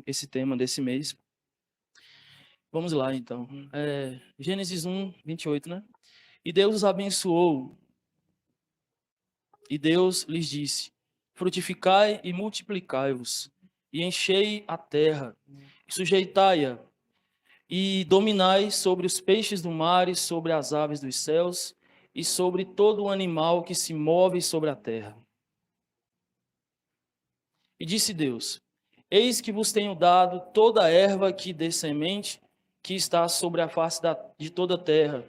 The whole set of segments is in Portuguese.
esse tema desse mês. Vamos lá, então. Gênesis 1, 28, né? E Deus os abençoou, e Deus lhes disse: frutificai e multiplicai-vos, e enchei a terra, e sujeitai-a, e dominai sobre os peixes do mar, e sobre as aves dos céus, e sobre todo o animal que se move sobre a terra. E disse Deus: eis que vos tenho dado toda a erva que dê semente, que está sobre a face de toda a terra,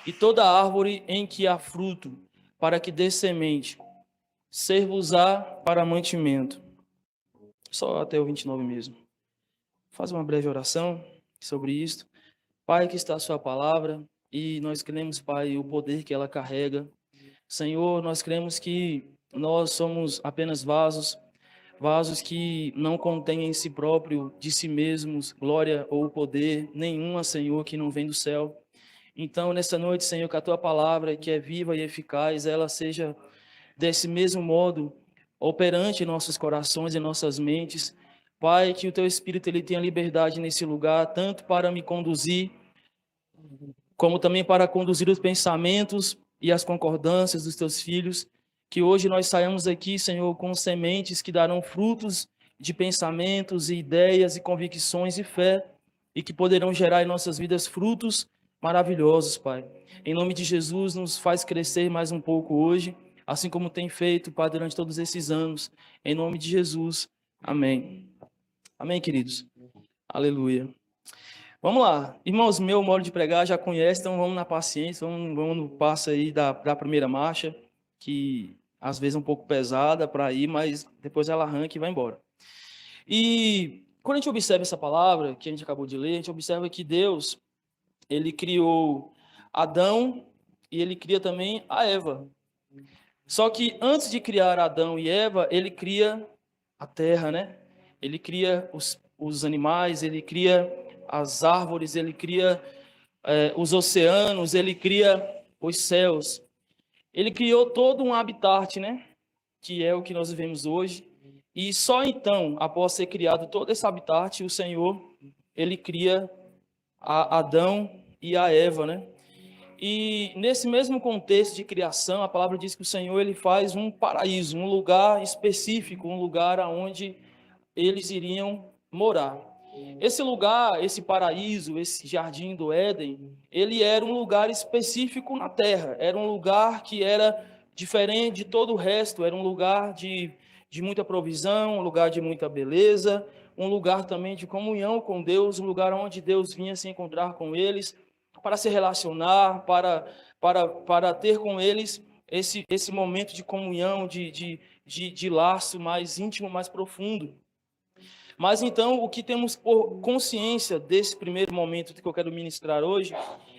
e toda árvore em que há fruto, para que dê semente, ser-vos-á para mantimento. Só até o 29 mesmo. Faz uma breve oração sobre isto. Pai, que está a sua palavra, e nós cremos, Pai, o poder que ela carrega. Senhor, nós cremos que nós somos apenas vasos que não contêm em si próprio, de si mesmos, glória ou poder nenhuma, Senhor, que não vem do céu. Então, nessa noite, Senhor, que a tua palavra, que é viva e eficaz, ela seja desse mesmo modo operante em nossos corações e nossas mentes. Pai, que o teu Espírito ele tenha liberdade nesse lugar, tanto para me conduzir, como também para conduzir os pensamentos e as concordâncias dos teus filhos. Que hoje nós saiamos aqui, Senhor, com sementes que darão frutos de pensamentos e ideias e convicções e fé, e que poderão gerar em nossas vidas frutos maravilhosos, Pai. Em nome de Jesus, nos faz crescer mais um pouco hoje, assim como tem feito, Pai, durante todos esses anos. Em nome de Jesus. Amém. Amém, queridos. Aleluia. Vamos lá. Irmãos, meu modo de pregar já conhece, então vamos na paciência, vamos no passo aí da primeira marcha, que às vezes é um pouco pesada para ir, mas depois ela arranca e vai embora. E quando a gente observa essa palavra que a gente acabou de ler, a gente observa que Deus, ele criou Adão e ele cria também a Eva. Só que antes de criar Adão e Eva, ele cria a terra, né? Ele cria os animais, ele cria as árvores, ele cria os oceanos, ele cria os céus. Ele criou todo um habitat, né? Que é o que nós vivemos hoje. E só então, após ser criado todo esse habitat, o Senhor, ele cria a Adão e a Eva, né? E nesse mesmo contexto de criação, a palavra diz que o Senhor ele faz um paraíso, um lugar específico, um lugar onde eles iriam morar. Esse lugar, esse paraíso, esse jardim do Éden, ele era um lugar específico na terra, era um lugar que era diferente de todo o resto, era um lugar de muita provisão, um lugar de muita beleza, um lugar também de comunhão com Deus, um lugar onde Deus vinha se encontrar com eles, para se relacionar, para ter com eles esse momento de comunhão, de laço mais íntimo, mais profundo. Mas então, o que temos por consciência desse primeiro momento que eu quero ministrar hoje,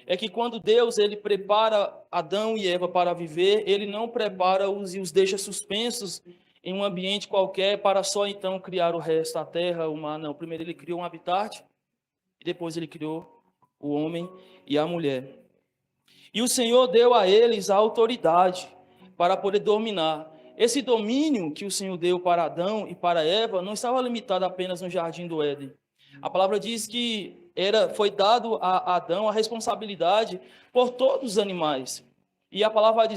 é que quando Deus ele prepara Adão e Eva para viver, ele não prepara-os e os deixa suspensos em um ambiente qualquer para só então criar o resto, a terra, o mar. Não, primeiro ele criou um habitat e depois ele criou o homem e a mulher. E o Senhor deu a eles a autoridade para poder dominar. Esse domínio que o Senhor deu para Adão e para Eva não estava limitado apenas no jardim do Éden. A palavra diz que foi dado a Adão a responsabilidade por todos os animais. E a palavra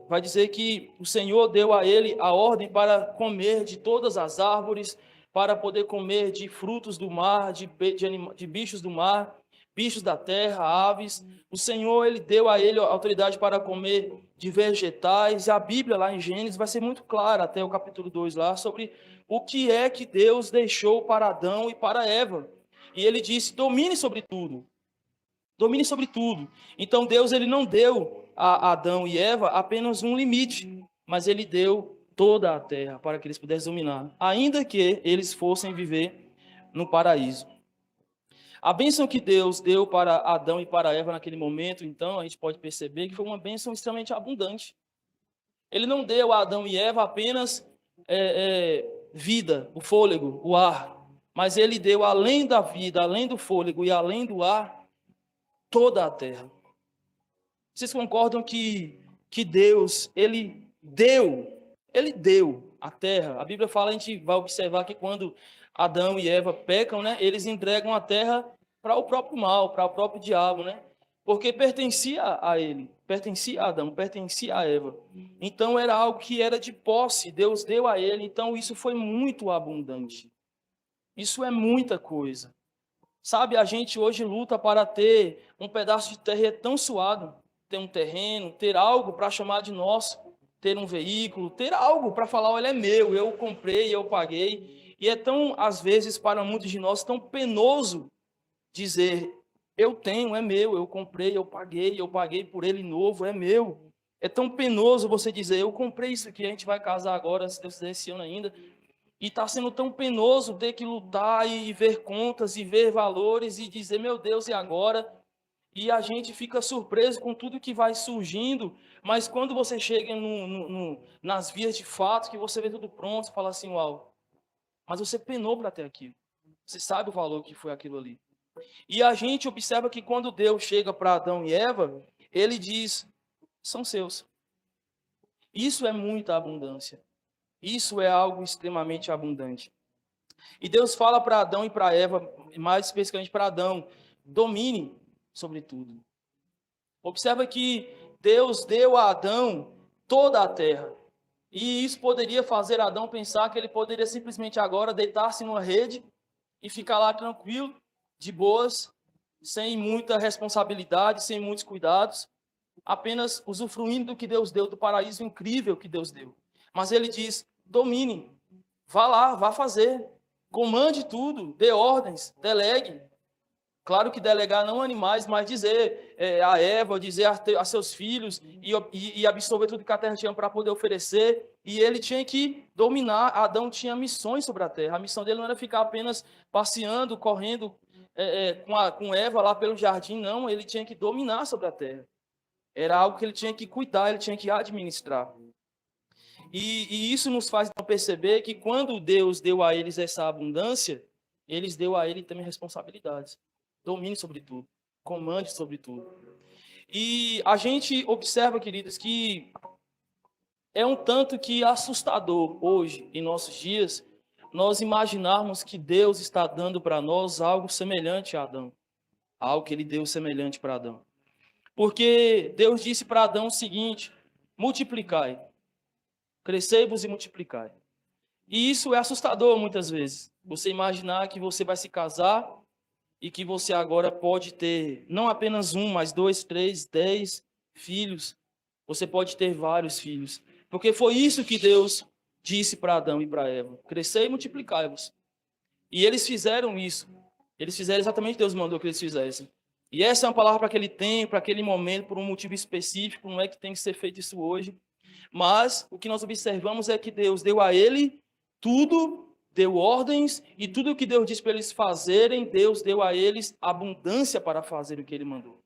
vai dizer que o Senhor deu a ele a ordem para comer de todas as árvores, para poder comer de frutos do mar, de bichos do mar, bichos da terra, aves. O Senhor ele deu a ele a autoridade para comer de vegetais. E a Bíblia lá em Gênesis vai ser muito clara, até o capítulo 2 lá, sobre o que é que Deus deixou para Adão e para Eva. E ele disse: domine sobre tudo. Domine sobre tudo. Então Deus ele não deu a Adão e Eva apenas um limite, mas ele deu toda a terra para que eles pudessem dominar, ainda que eles fossem viver no paraíso. A bênção que Deus deu para Adão e para Eva naquele momento, então, a gente pode perceber que foi uma bênção extremamente abundante. Ele não deu a Adão e Eva apenas vida, o fôlego, o ar, mas ele deu, além da vida, além do fôlego e além do ar, toda a terra. Vocês concordam que Deus, ele deu a terra? A Bíblia fala, a gente vai observar que quando Adão e Eva pecam, né? Eles entregam a terra para o próprio mal, para o próprio diabo, né? Porque pertencia a ele, pertencia a Adão, pertencia a Eva. Então era algo que era de posse, Deus deu a ele, então isso foi muito abundante. Isso é muita coisa. Sabe, a gente hoje luta para ter um pedaço de terra tão suado, ter um terreno, ter algo para chamar de nosso, ter um veículo, ter algo para falar, olha, é meu, eu comprei, eu paguei. E é tão, às vezes, para muitos de nós, tão penoso dizer, eu tenho, é meu, eu paguei por ele novo, é meu. É tão penoso você dizer, eu comprei isso aqui, a gente vai casar agora, se Deus quiser, esse ano ainda. E está sendo tão penoso ter que lutar e ver contas e ver valores e dizer, meu Deus, e agora? E a gente fica surpreso com tudo que vai surgindo, mas quando você chega nas vias de fato, que você vê tudo pronto, você fala assim, uau, mas você penou para ter aquilo. Você sabe o valor que foi aquilo ali. E a gente observa que quando Deus chega para Adão e Eva, ele diz, são seus. Isso é muita abundância. Isso é algo extremamente abundante. E Deus fala para Adão e para Eva, mais especificamente para Adão, domine sobre tudo. Observa que Deus deu a Adão toda a terra. E isso poderia fazer Adão pensar que ele poderia simplesmente agora deitar-se numa rede e ficar lá tranquilo, de boas, sem muita responsabilidade, sem muitos cuidados, apenas usufruindo do que Deus deu, do paraíso incrível que Deus deu. Mas ele diz, domine, vá lá, vá fazer, comande tudo, dê ordens, delegue. Claro que delegar não animais, mas dizer a Eva, dizer a seus filhos e absorver tudo que a terra tinha para poder oferecer. E ele tinha que dominar. Adão tinha missões sobre a terra. A missão dele não era ficar apenas passeando, correndo com Eva lá pelo jardim, não. Ele tinha que dominar sobre a terra. Era algo que ele tinha que cuidar, ele tinha que administrar. E isso nos faz perceber que quando Deus deu a eles essa abundância, eles deu a ele também responsabilidades. Domine sobre tudo, comande sobre tudo. E a gente observa, queridos, que é um tanto que assustador hoje, em nossos dias, nós imaginarmos que Deus está dando para nós algo semelhante a Adão. Algo que ele deu semelhante para Adão. Porque Deus disse para Adão o seguinte, multiplicai, crescei-vos e multiplicai. E isso é assustador muitas vezes. Você imaginar que você vai se casar e que você agora pode ter não apenas um, mas 2, 3, 10 filhos. Você pode ter vários filhos. Porque foi isso que Deus disse para Adão e para Eva. Crescei e multiplicai-vos. E eles fizeram isso. Eles fizeram exatamente o que Deus mandou que eles fizessem. E essa é uma palavra para aquele tempo, para aquele momento, por um motivo específico. Não é que tem que ser feito isso hoje. Mas o que nós observamos é que Deus deu a ele tudo, deu ordens, e tudo o que Deus disse para eles fazerem, Deus deu a eles abundância para fazer o que ele mandou.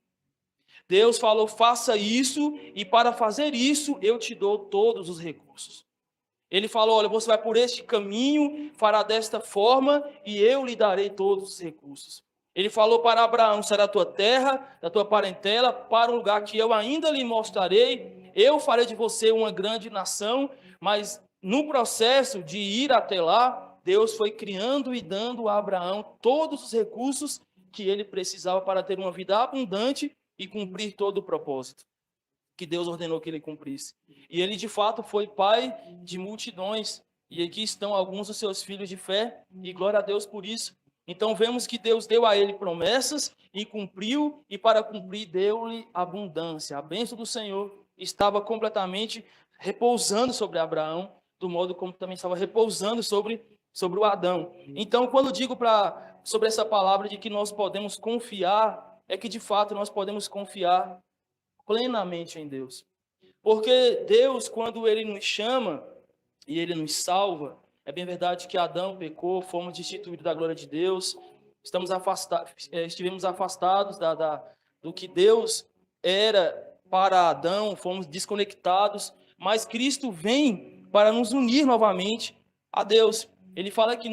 Deus falou, faça isso, e para fazer isso, eu te dou todos os recursos. Ele falou, olha, você vai por este caminho, fará desta forma, e eu lhe darei todos os recursos. Ele falou para Abraão, será a tua terra, da tua parentela, para um lugar que eu ainda lhe mostrarei, eu farei de você uma grande nação, mas no processo de ir até lá, Deus foi criando e dando a Abraão todos os recursos que ele precisava para ter uma vida abundante e cumprir todo o propósito que Deus ordenou que ele cumprisse. E ele, de fato, foi pai de multidões. E aqui estão alguns dos seus filhos de fé, e glória a Deus por isso. Então, vemos que Deus deu a ele promessas e cumpriu, e para cumprir, deu-lhe abundância. A bênção do Senhor estava completamente repousando sobre Abraão, do modo como também estava repousando sobre o Adão. Então, quando digo sobre essa palavra de que nós podemos confiar, é que de fato nós podemos confiar plenamente em Deus. Porque Deus, quando Ele nos chama e Ele nos salva, é bem verdade que Adão pecou, fomos destituídos da glória de Deus, estivemos afastados do que Deus era para Adão, fomos desconectados, mas Cristo vem para nos unir novamente a Deus. Ele fala que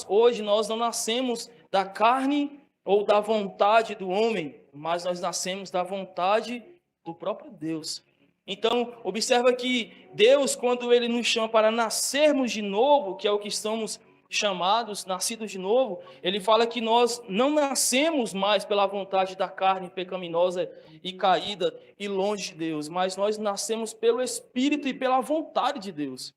hoje, nós não nascemos da carne ou da vontade do homem, mas nós nascemos da vontade do próprio Deus. Então, observa que Deus, quando Ele nos chama para nascermos de novo, que é o que estamos chamados, nascidos de novo, ele fala que nós não nascemos mais pela vontade da carne pecaminosa e caída e longe de Deus, mas nós nascemos pelo Espírito e pela vontade de Deus.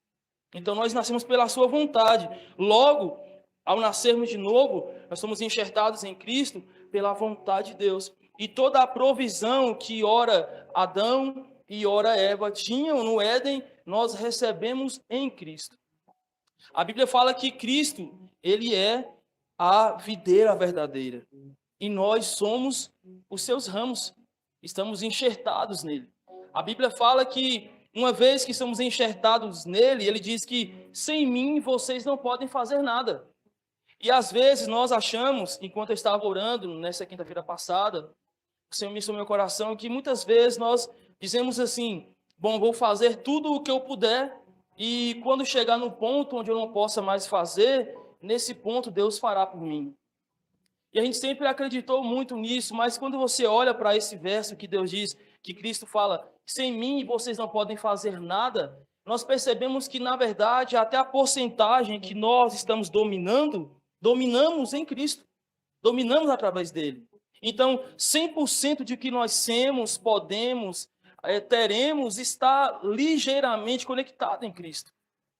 Então nós nascemos pela sua vontade. Logo, ao nascermos de novo, nós somos enxertados em Cristo pela vontade de Deus. E toda a provisão que ora Adão e ora Eva tinham no Éden, nós recebemos em Cristo. A Bíblia fala que Cristo, ele é a videira verdadeira. E nós somos os seus ramos. Estamos enxertados nele. A Bíblia fala que, uma vez que somos enxertados nele, ele diz que sem mim vocês não podem fazer nada. E às vezes nós achamos, enquanto eu estava orando nessa quinta-feira passada, o Senhor ministrou no meu coração, que muitas vezes nós dizemos assim: bom, vou fazer tudo o que eu puder, e quando chegar no ponto onde eu não possa mais fazer, nesse ponto Deus fará por mim. E a gente sempre acreditou muito nisso, mas quando você olha para esse verso que Deus diz, que Cristo fala, sem mim vocês não podem fazer nada, nós percebemos que, na verdade, até a porcentagem que nós estamos dominamos em Cristo, dominamos através dele. Então, 100% de que nós somos, podemos, teremos, está ligeiramente conectado em Cristo.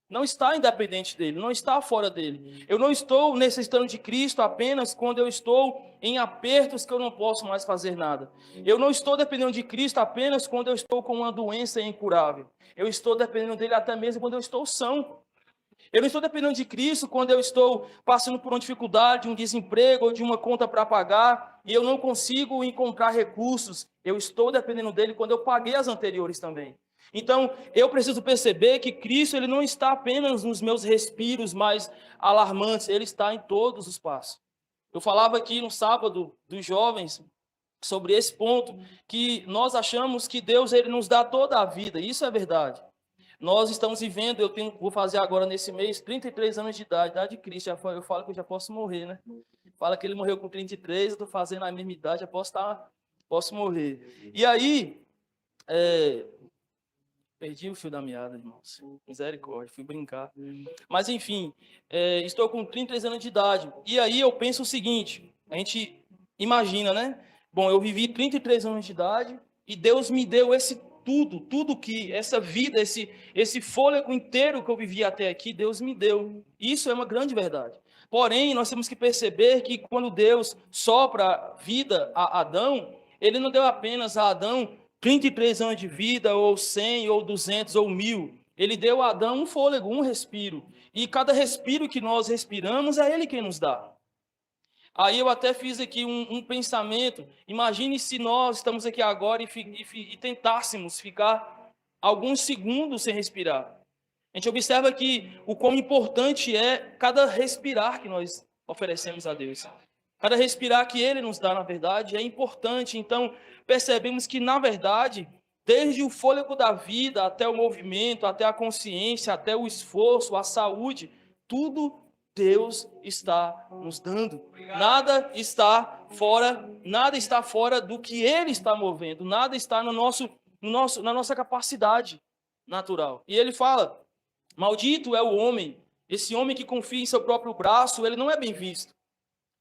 Não está independente dele, não está fora dele. Eu não estou necessitando de Cristo apenas quando eu estou em apertos que eu não posso mais fazer nada. Eu não estou dependendo de Cristo apenas quando eu estou com uma doença incurável. Eu estou dependendo dele até mesmo quando eu estou são. Eu não estou dependendo de Cristo quando eu estou passando por uma dificuldade, um desemprego ou de uma conta para pagar e eu não consigo encontrar recursos. Eu estou dependendo dele quando eu paguei as anteriores também. Então, eu preciso perceber que Cristo ele não está apenas nos meus respiros mais alarmantes, ele está em todos os passos. Eu falava aqui no sábado dos jovens sobre esse ponto, que nós achamos que Deus ele nos dá toda a vida, isso é verdade. Nós estamos vivendo, vou fazer agora nesse mês 33 anos de idade de Cristo. Eu falo que eu já posso morrer, né? Fala que ele morreu com 33, eu estou fazendo a mesma idade, já posso morrer. E aí, perdi o fio da meada, irmãos. Misericórdia, fui brincar. Mas enfim, estou com 33 anos de idade. E aí eu penso o seguinte, a gente imagina, né? Bom, eu vivi 33 anos de idade e Deus me deu tudo que, essa vida, esse fôlego inteiro que eu vivi até aqui, Deus me deu. Isso é uma grande verdade. Porém, nós temos que perceber que quando Deus sopra vida a Adão, ele não deu apenas a Adão 33 anos de vida, ou 100, ou 200, ou 1000. Ele deu a Adão um fôlego, um respiro. E cada respiro que nós respiramos, é ele quem nos dá. Aí eu até fiz aqui um pensamento. Imagine se nós estamos aqui agora e tentássemos ficar alguns segundos sem respirar. A gente observa que o quão importante é cada respirar que nós oferecemos a Deus. Cada respirar que Ele nos dá, na verdade, é importante. Então, percebemos que, na verdade, desde o fôlego da vida, até o movimento, até a consciência, até o esforço, a saúde, tudo Deus está nos dando. Nada está fora do que Ele está movendo. Nada está na nossa capacidade natural. E Ele fala, maldito é o homem, esse homem que confia em seu próprio braço, ele não é bem visto.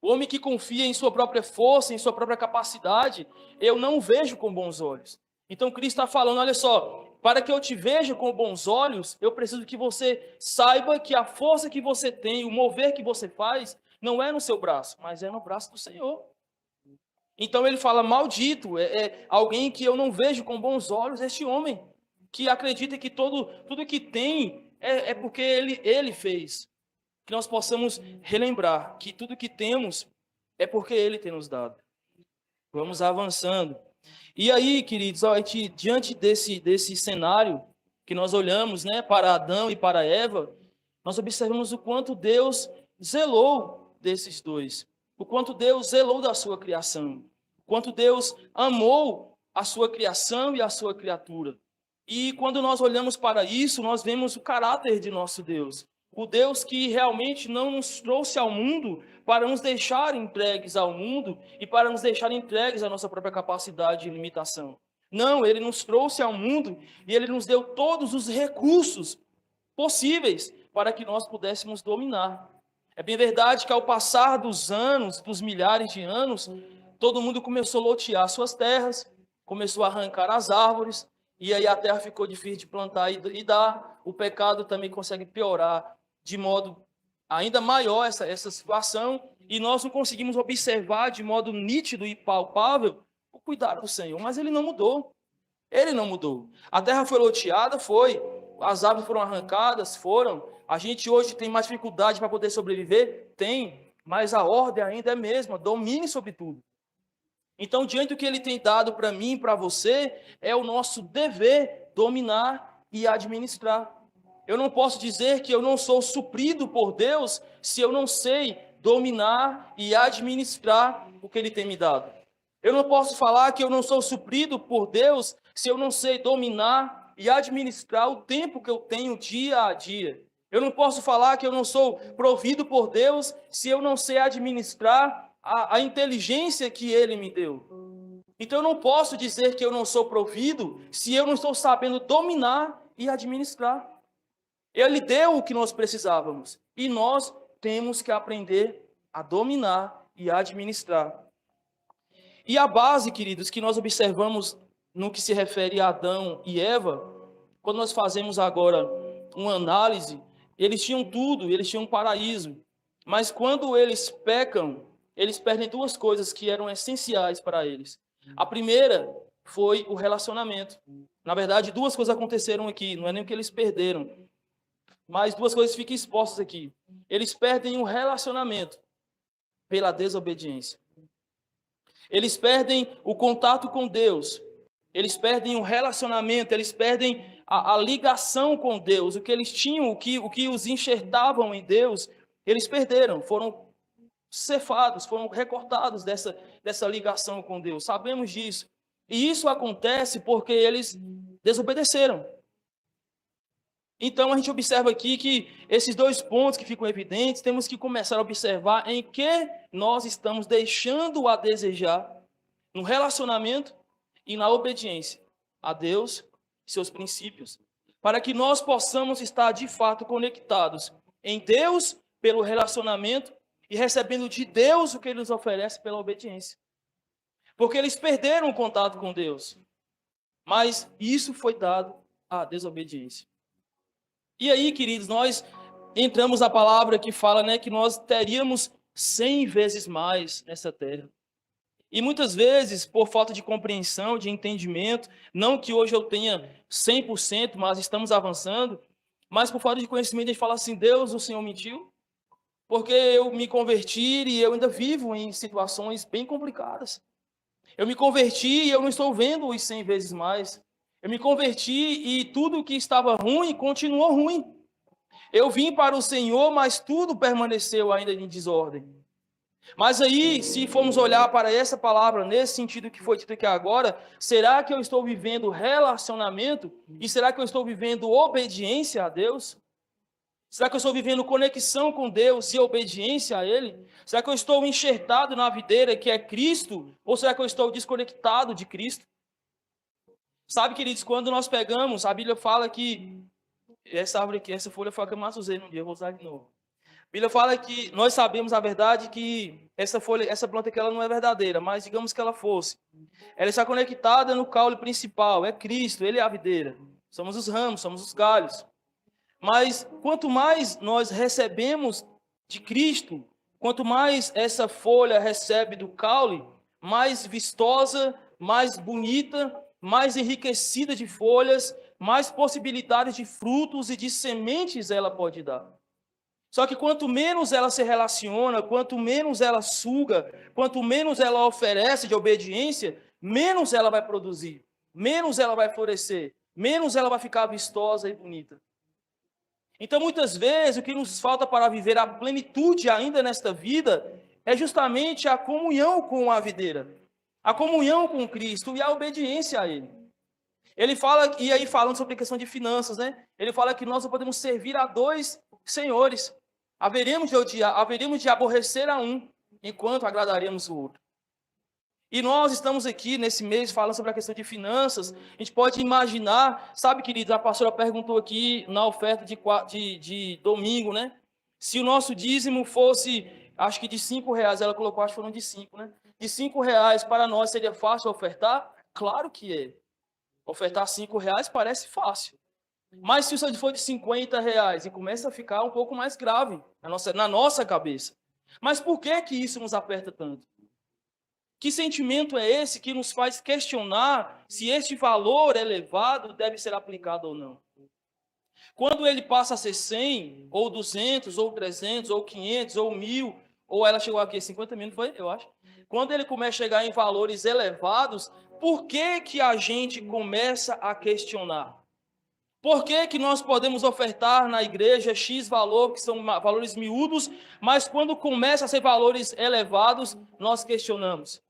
O homem que confia em sua própria força, em sua própria capacidade, eu não vejo com bons olhos. Então Cristo está falando, olha só, para que eu te veja com bons olhos, eu preciso que você saiba que a força que você tem, o mover que você faz, não é no seu braço, mas é no braço do Senhor. Então ele fala, maldito, é alguém que eu não vejo com bons olhos, este homem, que acredita que tudo que tem é porque ele fez. Que nós possamos relembrar que tudo que temos é porque Ele tem nos dado. Vamos avançando. E aí, queridos, diante desse cenário que nós olhamos, né, para Adão e para Eva, nós observamos o quanto Deus zelou desses dois, o quanto Deus zelou da sua criação, o quanto Deus amou a sua criação e a sua criatura. E quando nós olhamos para isso, nós vemos o caráter de nosso Deus. O Deus que realmente não nos trouxe ao mundo para nos deixar entregues ao mundo e para nos deixar entregues à nossa própria capacidade de limitação. Não, Ele nos trouxe ao mundo e Ele nos deu todos os recursos possíveis para que nós pudéssemos dominar. É bem verdade que ao passar dos anos, dos milhares de anos, todo mundo começou a lotear suas terras, começou a arrancar as árvores, e aí a terra ficou difícil de plantar e dar. O pecado também consegue piorar de modo ainda maior essa situação, e nós não conseguimos observar de modo nítido e palpável o cuidado do Senhor, mas ele não mudou. Ele não mudou. A terra foi loteada, foi. As árvores foram arrancadas, foram. A gente hoje tem mais dificuldade para poder sobreviver? Tem. Mas a ordem ainda é a mesma, domine sobre tudo. Então, diante do que ele tem dado para mim e para você, é o nosso dever dominar e administrar. Eu não posso dizer que eu não sou suprido por Deus se eu não sei dominar e administrar o que ele tem me dado. Eu não posso falar que eu não sou suprido por Deus se eu não sei dominar e administrar o tempo que eu tenho dia a dia. Eu não posso falar que eu não sou provido por Deus se eu não sei administrar a inteligência que Ele me deu. Então eu não posso dizer que eu não sou provido se eu não estou sabendo dominar e administrar. Ele deu o que nós precisávamos e nós temos que aprender a dominar e administrar. E a base, queridos, que nós observamos no que se refere a Adão e Eva, quando nós fazemos agora uma análise, eles tinham tudo, eles tinham um paraíso, mas quando eles pecam, eles perdem duas coisas que eram essenciais para eles. A primeira foi o relacionamento. Na verdade, duas coisas aconteceram aqui, não é nem o que eles perderam, mas duas coisas ficam expostas aqui. Eles perdem o relacionamento pela desobediência. Eles perdem o contato com Deus, eles perdem o relacionamento, eles perdem a ligação com Deus, o que eles tinham, o que os enxertavam em Deus, eles perderam, foram cefados, foram recortados dessa ligação com Deus, sabemos disso. E isso acontece porque eles desobedeceram. Então a gente observa aqui que esses dois pontos que ficam evidentes, temos que começar a observar em que nós estamos deixando a desejar no relacionamento e na obediência a Deus, seus princípios, para que nós possamos estar de fato conectados em Deus pelo relacionamento e recebendo de Deus o que Ele nos oferece pela obediência. Porque eles perderam o contato com Deus, mas isso foi dado à desobediência. E aí, queridos, nós entramos na palavra que fala, né, que nós teríamos 100 vezes mais nessa terra. E muitas vezes, por falta de compreensão, de entendimento, não que hoje eu tenha 100%, mas estamos avançando, mas por falta de conhecimento, a gente fala assim, Deus, o Senhor mentiu, porque eu me converti e eu ainda vivo em situações bem complicadas. Eu me converti e eu não estou vendo os 100 vezes mais. Eu me converti e tudo que estava ruim continuou ruim. Eu vim para o Senhor, mas tudo permaneceu ainda em desordem. Mas aí, se formos olhar para essa palavra, nesse sentido que foi dito aqui agora, será que eu estou vivendo relacionamento? E será que eu estou vivendo obediência a Deus? Será que eu estou vivendo conexão com Deus e obediência a Ele? Será que eu estou enxertado na videira que é Cristo? Ou será que eu estou desconectado de Cristo? Sabe, queridos, quando nós pegamos, a Bíblia fala que essa árvore aqui, essa folha foi a que eu mais usei um dia, eu vou usar de novo. A Bíblia fala que nós sabemos a verdade que essa folha, essa planta aqui, ela não é verdadeira, mas digamos que ela fosse. Ela está conectada no caule principal, é Cristo, Ele é a videira. Somos os ramos, somos os galhos. Mas quanto mais nós recebemos de Cristo, quanto mais essa folha recebe do caule, mais vistosa, mais bonita, mais enriquecida de folhas, mais possibilidades de frutos e de sementes ela pode dar. Só que quanto menos ela se relaciona, quanto menos ela suga, quanto menos ela oferece de obediência, menos ela vai produzir, menos ela vai florescer, menos ela vai ficar vistosa e bonita. Então, muitas vezes, o que nos falta para viver a plenitude ainda nesta vida é justamente a comunhão com a videira, a comunhão com Cristo e a obediência a Ele. Ele fala, e aí falando sobre a questão de finanças, né? Ele fala que nós não podemos servir a dois senhores. Haveremos de aborrecer a um, enquanto agradaremos o outro. E nós estamos aqui nesse mês falando sobre a questão de finanças. A gente pode imaginar, sabe, queridos, a pastora perguntou aqui na oferta de domingo, né? Se o nosso dízimo fosse, acho que de R$ 5, ela colocou, acho que foram de 5, né? De R$ 5 para nós seria fácil ofertar? Claro que é. Ofertar R$ 5 parece fácil. Mas se isso for de R$ 50 e começa a ficar um pouco mais grave na nossa cabeça. Mas por que isso nos aperta tanto? Que sentimento é esse que nos faz questionar se este valor elevado deve ser aplicado ou não? Quando ele passa a ser 100, ou 200, ou 300, ou 500, ou 1.000, ou ela chegou aqui a 50 mil, não foi? Eu acho. Quando ele começa a chegar em valores elevados, por que a gente começa a questionar? Por que nós podemos ofertar na igreja X valor, que são valores miúdos, mas quando começa a ser valores elevados, nós questionamos?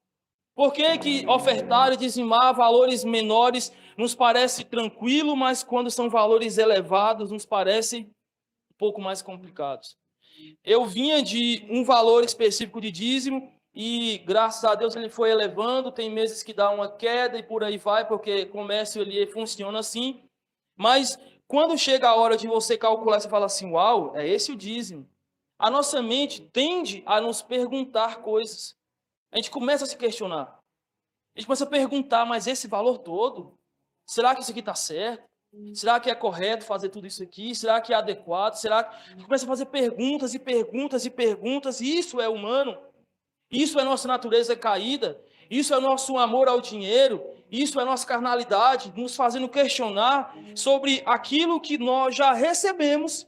Por que ofertar e dizimar valores menores nos parece tranquilo, mas quando são valores elevados, nos parece um pouco mais complicados? Eu vinha de um valor específico de dízimo e, graças a Deus, ele foi elevando. Tem meses que dá uma queda e por aí vai, porque o comércio ele funciona assim. Mas quando chega a hora de você calcular, você fala assim, uau, é esse o dízimo. A nossa mente tende a nos perguntar coisas. A gente começa a se questionar. A gente começa a perguntar, mas esse valor todo, será que isso aqui está certo? Será que é correto fazer tudo isso aqui? Será que é adequado? Será que... A gente começa a fazer perguntas e perguntas e perguntas, e isso é humano. Isso é nossa natureza caída. Isso é nosso amor ao dinheiro. Isso é nossa carnalidade, nos fazendo questionar sobre aquilo que nós já recebemos,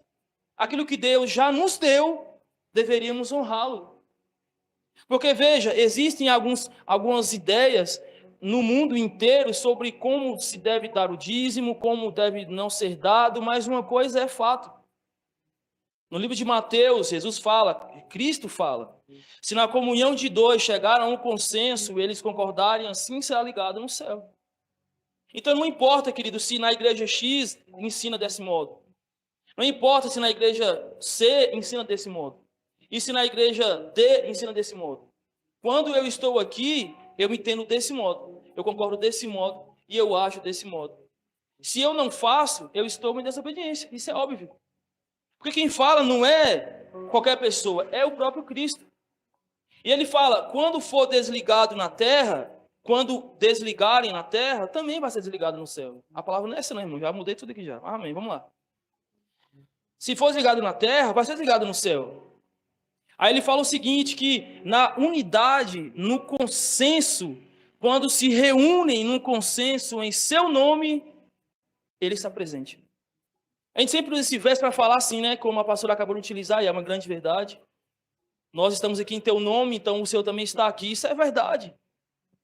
aquilo que Deus já nos deu, deveríamos honrá-lo. Porque, veja, existem algumas ideias no mundo inteiro sobre como se deve dar o dízimo, como deve não ser dado, mas uma coisa é fato. No livro de Mateus, Jesus fala, Cristo fala, se na comunhão de dois chegaram a um consenso, eles concordarem, assim será ligado no céu. Então não importa, querido, se na igreja X ensina desse modo. Não importa se na igreja C ensina desse modo. E se na igreja D ensina desse modo. Quando eu estou aqui, eu entendo desse modo. Eu concordo desse modo e eu acho desse modo. Se eu não faço, eu estou em desobediência. Isso é óbvio. Porque quem fala não é qualquer pessoa, é o próprio Cristo. E ele fala, quando for desligado na terra, quando desligarem na terra, também vai ser desligado no céu. A palavra não é essa não, irmão. Já mudei tudo aqui já. Amém, vamos lá. Se for desligado na terra, vai ser desligado no céu. Aí ele fala o seguinte, que na unidade, no consenso, quando se reúnem num consenso em seu nome, ele está presente. A gente sempre usa esse verso para falar assim, né? Como a pastora acabou de utilizar, e é uma grande verdade. Nós estamos aqui em teu nome, então o Senhor também está aqui. Isso é verdade.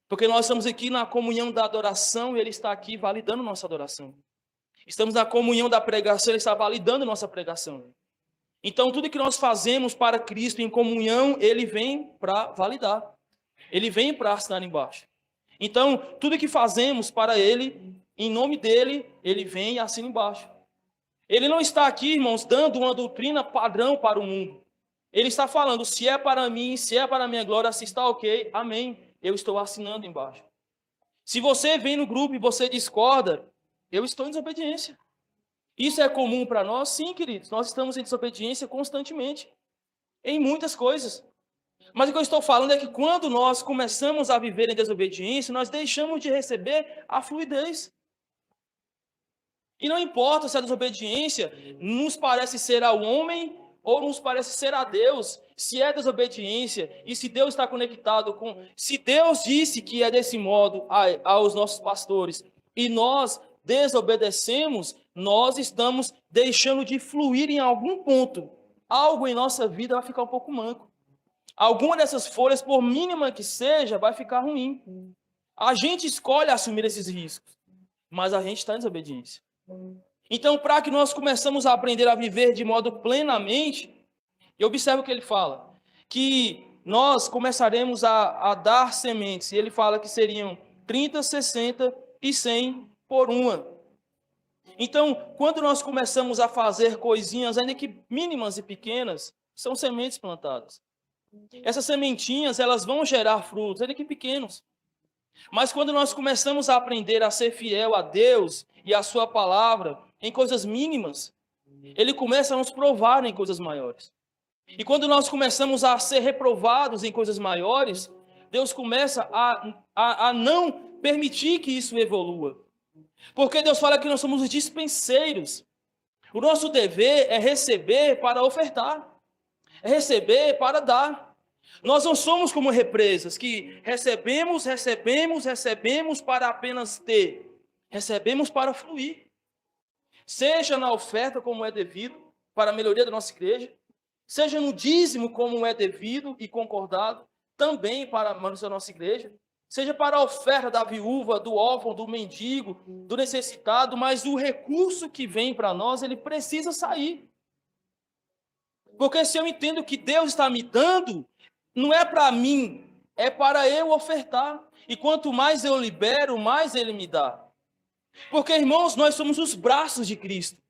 Porque nós estamos aqui na comunhão da adoração e ele está aqui validando nossa adoração. Estamos na comunhão da pregação, ele está validando nossa pregação. Então, tudo que nós fazemos para Cristo em comunhão, ele vem para validar. Ele vem para assinar embaixo. Então, tudo que fazemos para ele, em nome dele, ele vem e assina embaixo. Ele não está aqui, irmãos, dando uma doutrina padrão para o mundo. Ele está falando, se é para mim, se é para a minha glória, se está ok, amém. Eu estou assinando embaixo. Se você vem no grupo e você discorda, eu estou em desobediência. Isso é comum para nós? Sim, queridos. Nós estamos em desobediência constantemente. Em muitas coisas. Mas o que eu estou falando é que quando nós começamos a viver em desobediência, nós deixamos de receber a fluidez. E não importa se a desobediência nos parece ser ao homem ou nos parece ser a Deus, se é desobediência e se Deus está conectado com... Se Deus disse que é desse modo aos nossos pastores e nós desobedecemos, nós estamos deixando de fluir em algum ponto. Algo em nossa vida vai ficar um pouco manco. Alguma dessas folhas, por mínima que seja, vai ficar ruim. A gente escolhe assumir esses riscos, mas a gente está em desobediência. Então, para que nós começamos a aprender a viver de modo plenamente, e observa o que ele fala, que nós começaremos a dar sementes, e ele fala que seriam 30, 60 e 100 por uma. Então, quando nós começamos a fazer coisinhas, ainda que mínimas e pequenas, são sementes plantadas. Essas sementinhas, elas vão gerar frutos, ainda que pequenos. Mas quando nós começamos a aprender a ser fiel a Deus e a sua palavra em coisas mínimas, ele começa a nos provar em coisas maiores. E quando nós começamos a ser reprovados em coisas maiores, Deus começa a não permitir que isso evolua. Porque Deus fala que nós somos os dispenseiros. O nosso dever é receber para ofertar, é receber para dar. Nós não somos como represas que recebemos, recebemos, recebemos para apenas ter. Recebemos para fluir. Seja na oferta como é devido, para a melhoria da nossa igreja, seja no dízimo como é devido e concordado, também para a manutenção da nossa igreja, seja para a oferta da viúva, do órfão, do mendigo, do necessitado, mas o recurso que vem para nós, ele precisa sair. Porque se eu entendo que Deus está me dando, não é para mim, é para eu ofertar. E quanto mais eu libero, mais Ele me dá. Porque, irmãos, nós somos os braços de Cristo.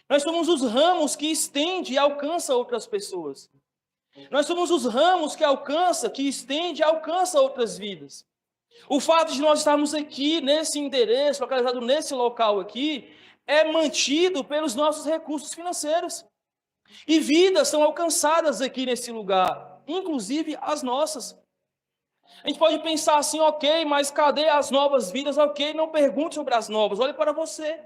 Nós somos os ramos que estende e alcança outras pessoas. Nós somos os ramos que alcança, que estende e alcança outras vidas. O fato de nós estarmos aqui, nesse endereço, localizado nesse local aqui, é mantido pelos nossos recursos financeiros. E vidas são alcançadas aqui nesse lugar, inclusive as nossas. A gente pode pensar assim, ok, mas cadê as novas vidas? Ok, não pergunte sobre as novas, olhe para você.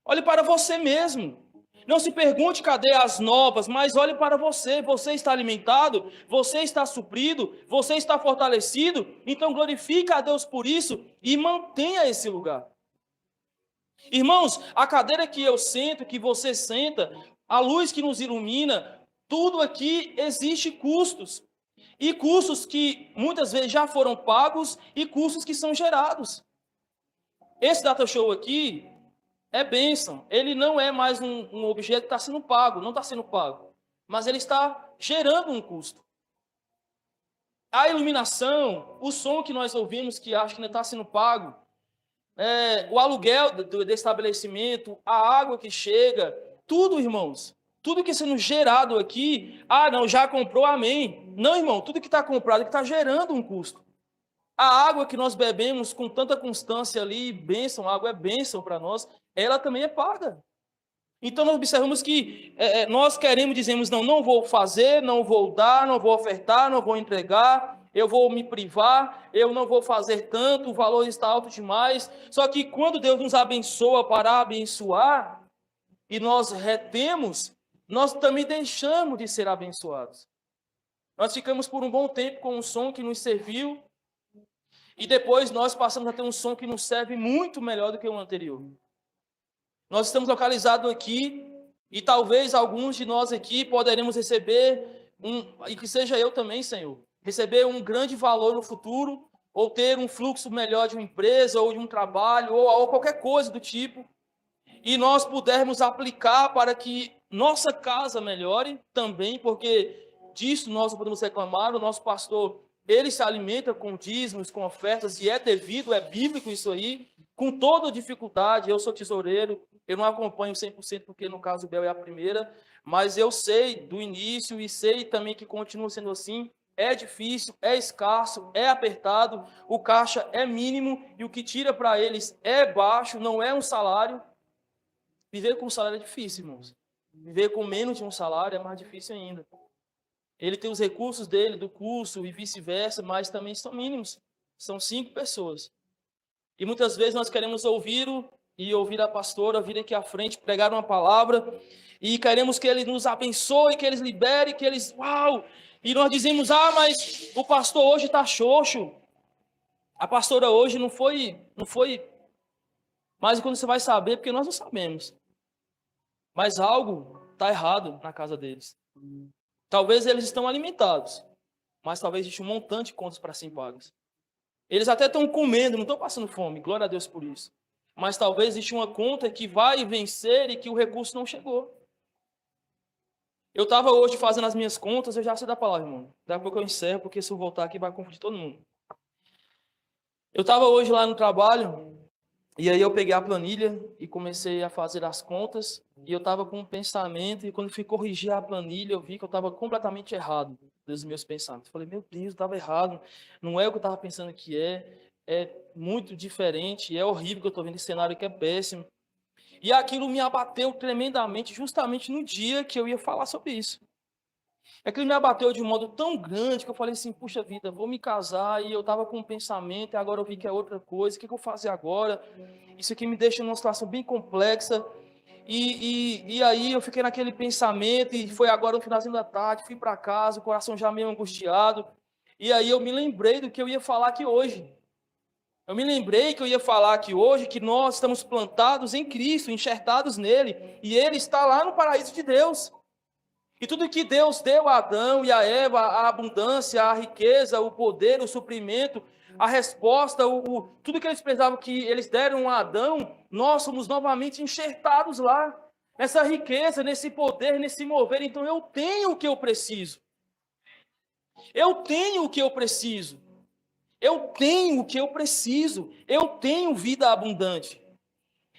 Olhe para você mesmo. Não se pergunte cadê as novas, mas olhe para você. Você está alimentado, você está suprido, você está fortalecido. Então glorifique a Deus por isso e mantenha esse lugar. Irmãos, a cadeira que eu sento, que você senta, a luz que nos ilumina, tudo aqui existe custos. E custos que muitas vezes já foram pagos e custos que são gerados. Esse data show aqui é bênção. Ele não é mais um objeto que está sendo pago, não está sendo pago. Mas ele está gerando um custo. A iluminação, o som que nós ouvimos, que acho que não está sendo pago, o aluguel do estabelecimento, a água que chega, tudo, irmãos, tudo que está sendo gerado aqui, não, já comprou, amém. Não, irmão, tudo que está comprado, que está gerando um custo. A água que nós bebemos com tanta constância ali, bênção, a água é bênção para nós, ela também é paga. Então nós observamos que nós queremos, dizemos, não vou fazer, não vou dar, não vou ofertar, não vou entregar, eu vou me privar, eu não vou fazer tanto, o valor está alto demais. Só que quando Deus nos abençoa para abençoar, e nós retemos, nós também deixamos de ser abençoados. Nós ficamos por um bom tempo com um som que nos serviu, e depois nós passamos a ter um som que nos serve muito melhor do que o anterior. Nós estamos localizados aqui, e talvez alguns de nós aqui poderemos receber, e que seja eu também, Senhor, receber um grande valor no futuro, ou ter um fluxo melhor de uma empresa, ou de um trabalho, ou qualquer coisa do tipo, e nós pudermos aplicar para que nossa casa melhore também, porque disso nós não podemos reclamar. O nosso pastor, ele se alimenta com dízimos, com ofertas, e é devido, é bíblico isso aí, com toda dificuldade. Eu sou tesoureiro, eu não acompanho 100%, porque no caso o Bel é a primeira, mas eu sei do início e sei também que continua sendo assim. É difícil, é escasso, é apertado, o caixa é mínimo e o que tira para eles é baixo, não é um salário. Viver com um salário é difícil, irmãos. Viver com menos de um salário é mais difícil ainda. Ele tem os recursos dele, do curso e vice-versa, mas também são mínimos. São 5 pessoas. E muitas vezes nós queremos ouvir a pastora vir aqui à frente, pregar uma palavra, e queremos que ele nos abençoe, que eles libere, que eles... Uau! E nós dizemos, mas o pastor hoje está xoxo. A pastora hoje não foi... Mas quando você vai saber, porque nós não sabemos. Mas algo está errado na casa deles. Talvez eles estão alimentados, mas talvez existe um montante de contas para serem pagas. Eles até estão comendo, não estão passando fome, glória a Deus por isso. Mas talvez existe uma conta que vai vencer e que o recurso não chegou. Eu estava hoje fazendo as minhas contas, eu já sei da palavra, irmão. Daqui a pouco eu encerro, porque se eu voltar aqui vai confundir todo mundo. Eu estava hoje lá no trabalho, e aí eu peguei a planilha e comecei a fazer as contas, e eu estava com um pensamento, e quando fui corrigir a planilha, eu vi que eu estava completamente errado dos meus pensamentos. Eu falei, meu Deus, eu estava errado, não é o que eu estava pensando que é muito diferente, é horrível que eu estou vendo esse cenário que é péssimo. E aquilo me abateu tremendamente, justamente no dia que eu ia falar sobre isso. É que ele me abateu de um modo tão grande que eu falei assim, puxa vida, vou me casar, e eu estava com um pensamento, e agora eu vi que é outra coisa, o que eu vou fazer agora? Isso aqui me deixa numa situação bem complexa, e aí eu fiquei naquele pensamento, e foi agora no finalzinho da tarde, fui para casa, o coração já meio angustiado, e aí eu me lembrei do que eu ia falar aqui hoje. Eu me lembrei que eu ia falar aqui hoje que nós estamos plantados em Cristo, enxertados nele, e ele está lá no paraíso de Deus. E tudo que Deus deu a Adão e a Eva, a abundância, a riqueza, o poder, o suprimento, a resposta, tudo que eles precisavam que eles deram a Adão, nós somos novamente enxertados lá. Nessa riqueza, nesse poder, nesse mover. Então eu tenho o que eu preciso. Eu tenho o que eu preciso. Eu tenho o que eu preciso. Eu tenho vida abundante.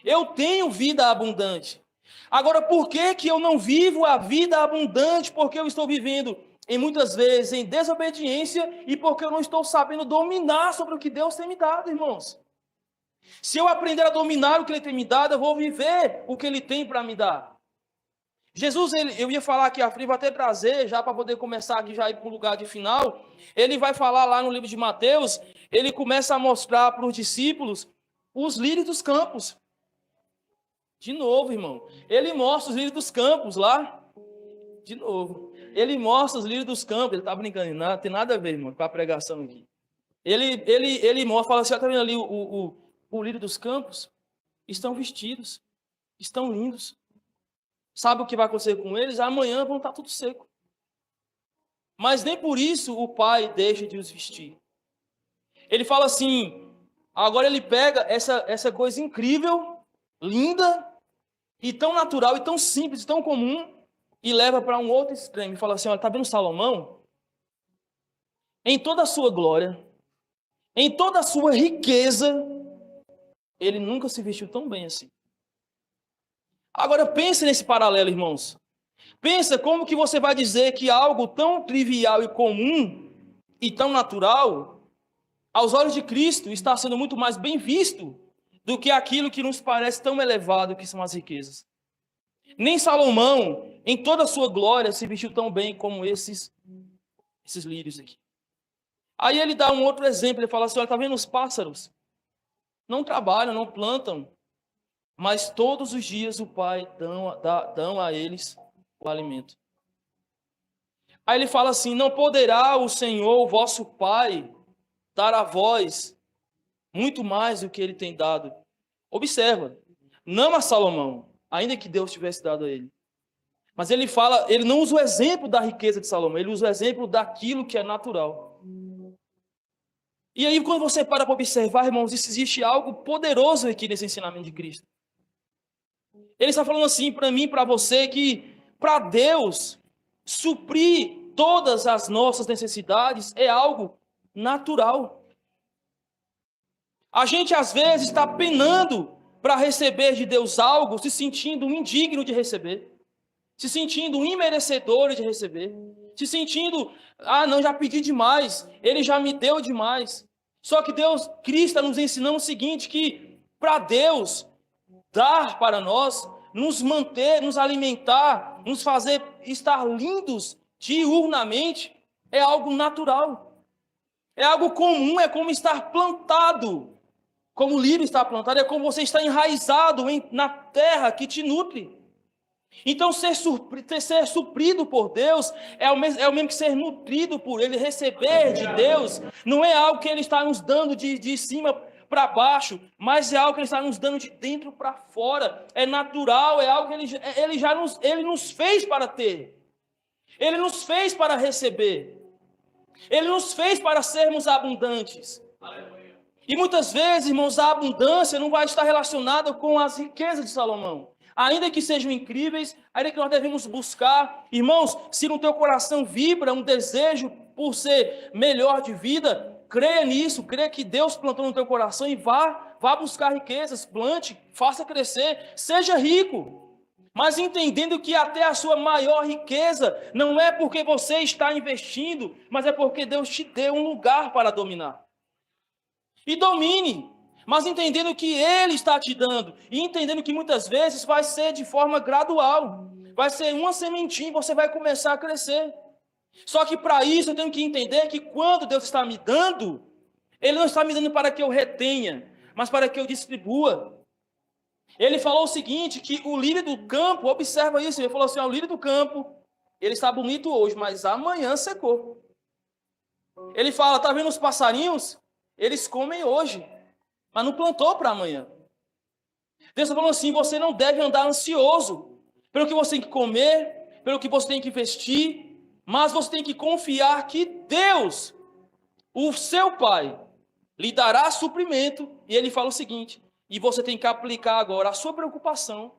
Eu tenho vida abundante. Agora, por que que eu não vivo a vida abundante? Porque eu estou vivendo, em muitas vezes, em desobediência e porque eu não estou sabendo dominar sobre o que Deus tem me dado, irmãos. Se eu aprender a dominar o que Ele tem me dado, eu vou viver o que Ele tem para me dar. Jesus, eu ia falar aqui, a Fri vai até trazer, já para poder começar aqui, já ir para o lugar de final, ele vai falar lá no livro de Mateus, ele começa a mostrar para os discípulos os lírios dos campos. De novo, irmão, ele mostra os lírios dos campos lá, de novo, ele mostra os lírios dos campos, ele está brincando, não tem nada a ver, irmão, com a pregação aqui. Ele mostra, fala assim, está vendo ali o lírio dos campos? Estão vestidos, estão lindos. Sabe o que vai acontecer com eles? Amanhã vão estar tudo seco. Mas nem por isso o Pai deixa de os vestir. Ele fala assim, agora ele pega essa coisa incrível, linda, e tão natural, e tão simples, e tão comum, e leva para um outro extremo. E fala assim, olha, está vendo Salomão? Em toda a sua glória, em toda a sua riqueza, ele nunca se vestiu tão bem assim. Agora pense nesse paralelo, irmãos. Pensa como que você vai dizer que algo tão trivial e comum e tão natural, aos olhos de Cristo, está sendo muito mais bem visto do que aquilo que nos parece tão elevado, que são as riquezas. Nem Salomão, em toda a sua glória, se vestiu tão bem como esses lírios aqui. Aí ele dá um outro exemplo, ele fala assim, olha, está vendo os pássaros? Não trabalham, não plantam, mas todos os dias o Pai dão a eles o alimento. Aí ele fala assim, não poderá o Senhor, o vosso Pai, dar a vós muito mais do que ele tem dado. Observa, não a Salomão, ainda que Deus tivesse dado a ele. Mas ele fala, ele não usa o exemplo da riqueza de Salomão, ele usa o exemplo daquilo que é natural. E aí, quando você para observar, irmãos, existe algo poderoso aqui nesse ensinamento de Cristo. Ele está falando assim para mim, para você, que para Deus suprir todas as nossas necessidades é algo natural. A gente às vezes está penando para receber de Deus algo, se sentindo indigno de receber, se sentindo imerecedor de receber, se sentindo, não, já pedi demais, Ele já me deu demais. Só que Cristo está nos ensinando o seguinte, que para Deus dar para nós, nos manter, nos alimentar, nos fazer estar lindos diurnamente, é algo natural. É algo comum, é como estar plantado. Como o lírio está plantado, é como você está enraizado na terra que te nutre. Então, ser suprido por Deus é o mesmo que ser nutrido por Ele. Receber de Deus não é algo que Ele está nos dando de cima para baixo, mas é algo que Ele está nos dando de dentro para fora. É natural, é algo que Ele nos fez para ter. Ele nos fez para receber. Ele nos fez para sermos abundantes. E muitas vezes, irmãos, a abundância não vai estar relacionada com as riquezas de Salomão. Ainda que sejam incríveis, ainda que nós devemos buscar. Irmãos, se no teu coração vibra um desejo por ser melhor de vida, creia nisso, creia que Deus plantou no teu coração e vá buscar riquezas, plante, faça crescer, seja rico. Mas entendendo que até a sua maior riqueza não é porque você está investindo, mas é porque Deus te deu um lugar para dominar. E domine, mas entendendo que Ele está te dando, e entendendo que muitas vezes vai ser de forma gradual, vai ser uma sementinha e você vai começar a crescer. Só que para isso eu tenho que entender que quando Deus está me dando, Ele não está me dando para que eu retenha, mas para que eu distribua. Ele falou o seguinte, que o lírio do campo, observa isso, ele falou assim, o lírio do campo, ele está bonito hoje, mas amanhã secou. Ele fala, tá vendo os passarinhos? Eles comem hoje, mas não plantou para amanhã. Deus está falando assim, você não deve andar ansioso pelo que você tem que comer, pelo que você tem que vestir, mas você tem que confiar que Deus, o seu Pai, lhe dará suprimento. E ele fala o seguinte, e você tem que aplicar agora a sua preocupação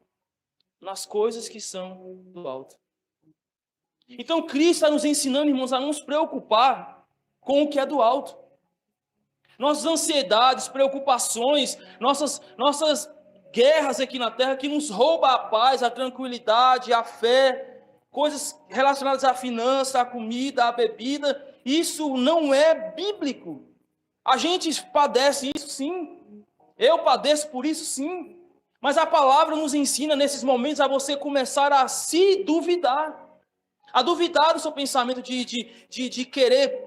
nas coisas que são do alto. Então Cristo está nos ensinando, irmãos, a nos preocupar com o que é do alto. Nossas ansiedades, preocupações, nossas guerras aqui na terra que nos rouba a paz, a tranquilidade, a fé, coisas relacionadas à finança, à comida, à bebida, isso não é bíblico. A gente padece isso sim, eu padeço por isso sim, mas a palavra nos ensina nesses momentos a você começar a se duvidar, a duvidar do seu pensamento de querer,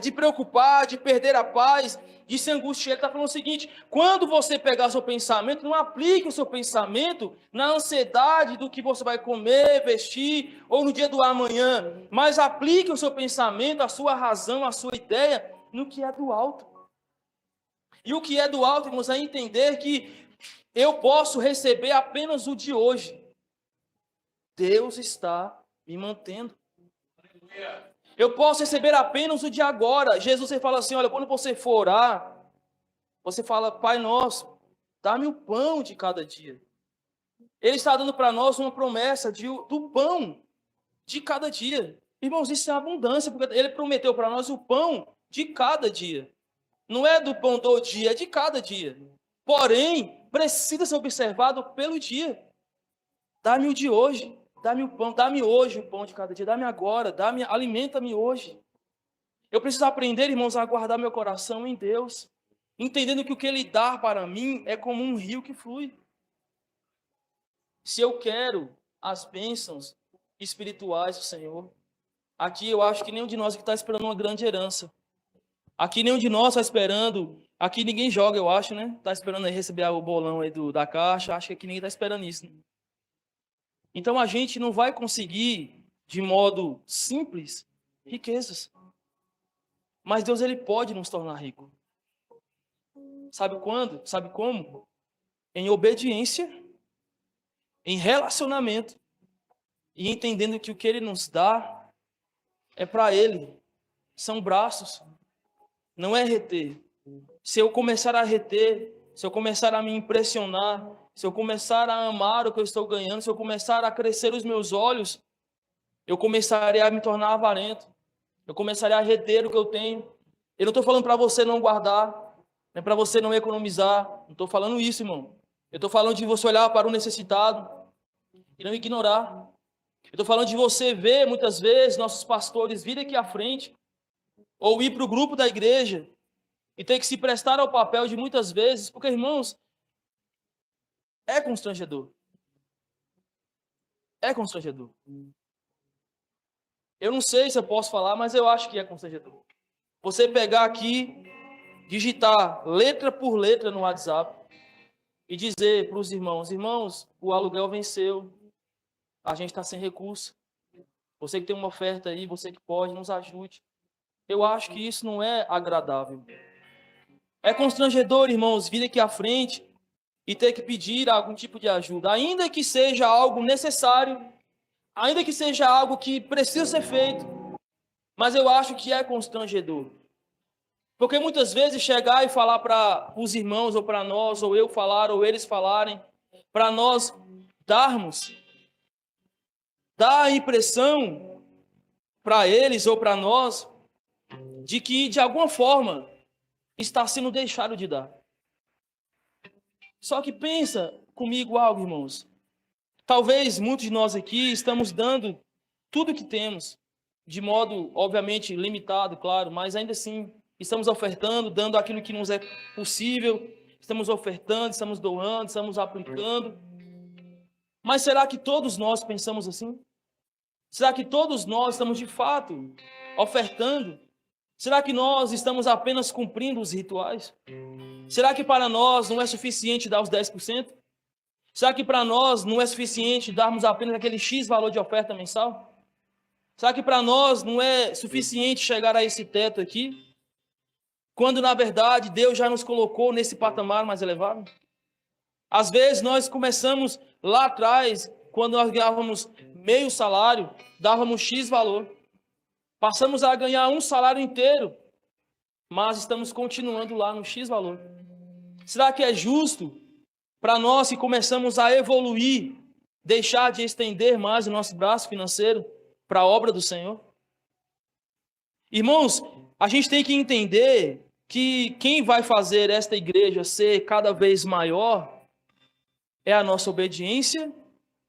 de preocupar, de perder a paz, de se angustiar. Ele está falando o seguinte, quando você pegar o seu pensamento, não aplique o seu pensamento na ansiedade do que você vai comer, vestir, ou no dia do amanhã, mas aplique o seu pensamento, a sua razão, a sua ideia, no que é do alto. E o que é do alto, irmãos, é entender que eu posso receber apenas o de hoje. Deus está me mantendo. Eu posso receber apenas o de agora. Jesus fala assim, olha, quando você for orar, você fala, Pai nosso, dá-me o pão de cada dia. Ele está dando para nós uma promessa do pão de cada dia. Irmãos, isso é abundância, porque ele prometeu para nós o pão de cada dia. Não é do pão do dia, é de cada dia. Porém, precisa ser observado pelo dia. Dá-me o de hoje, dá-me o pão, dá-me hoje o pão de cada dia, dá-me agora, alimenta-me hoje. Eu preciso aprender, irmãos, a guardar meu coração em Deus, entendendo que o que Ele dá para mim é como um rio que flui. Se eu quero as bênçãos espirituais do Senhor, aqui eu acho que nenhum de nós que está esperando uma grande herança. Aqui nenhum de nós está esperando, aqui ninguém joga, eu acho, né? Está esperando aí receber o bolão aí da caixa, acho que aqui ninguém está esperando isso. Né? Então a gente não vai conseguir, de modo simples, riquezas. Mas Deus, Ele pode nos tornar ricos. Sabe quando? Sabe como? Em obediência, em relacionamento, e entendendo que o que Ele nos dá é para Ele. São braços, não é reter. Se eu começar a reter, se eu começar a me impressionar, se eu começar a amar o que eu estou ganhando, se eu começar a crescer os meus olhos, eu começarei a me tornar avarento. Eu começarei a reter o que eu tenho. Eu não estou falando para você não guardar, não é para você não economizar. Não estou falando isso, irmão. Eu estou falando de você olhar para o necessitado e não ignorar. Eu estou falando de você ver, muitas vezes, nossos pastores virem aqui à frente ou ir para o grupo da igreja e ter que se prestar ao papel de muitas vezes, porque, irmãos, é constrangedor. É constrangedor. Eu não sei se eu posso falar, mas eu acho que é constrangedor. Você pegar aqui, digitar letra por letra no WhatsApp e dizer para os irmãos, irmãos, o aluguel venceu, a gente está sem recurso. Você que tem uma oferta aí, você que pode, nos ajude. Eu acho que isso não é agradável. É constrangedor, irmãos, vir aqui à frente e ter que pedir algum tipo de ajuda, ainda que seja algo necessário, ainda que seja algo que precisa ser feito, mas eu acho que é constrangedor. Porque muitas vezes chegar e falar para os irmãos, ou para nós, ou eu falar, ou eles falarem, para nós darmos, dá a impressão para eles ou para nós, de que de alguma forma está sendo deixado de dar. Só que pensa comigo algo, irmãos. Talvez muitos de nós aqui estamos dando tudo que temos, de modo, obviamente, limitado, claro, mas ainda assim, estamos ofertando, dando aquilo que nos é possível, estamos ofertando, estamos doando, estamos aplicando. Mas será que todos nós pensamos assim? Será que todos nós estamos de fato ofertando? Será que nós estamos apenas cumprindo os rituais? Será que para nós não é suficiente dar os 10%? Será que para nós não é suficiente darmos apenas aquele X valor de oferta mensal? Será que para nós não é suficiente chegar a esse teto aqui? Quando, na verdade, Deus já nos colocou nesse patamar mais elevado? Às vezes, nós começamos lá atrás, quando nós ganhávamos meio salário, dávamos X valor. Passamos a ganhar um salário inteiro, mas estamos continuando lá no X valor. Será que é justo para nós que começamos a evoluir, deixar de estender mais o nosso braço financeiro para a obra do Senhor? Irmãos, a gente tem que entender que quem vai fazer esta igreja ser cada vez maior é a nossa obediência,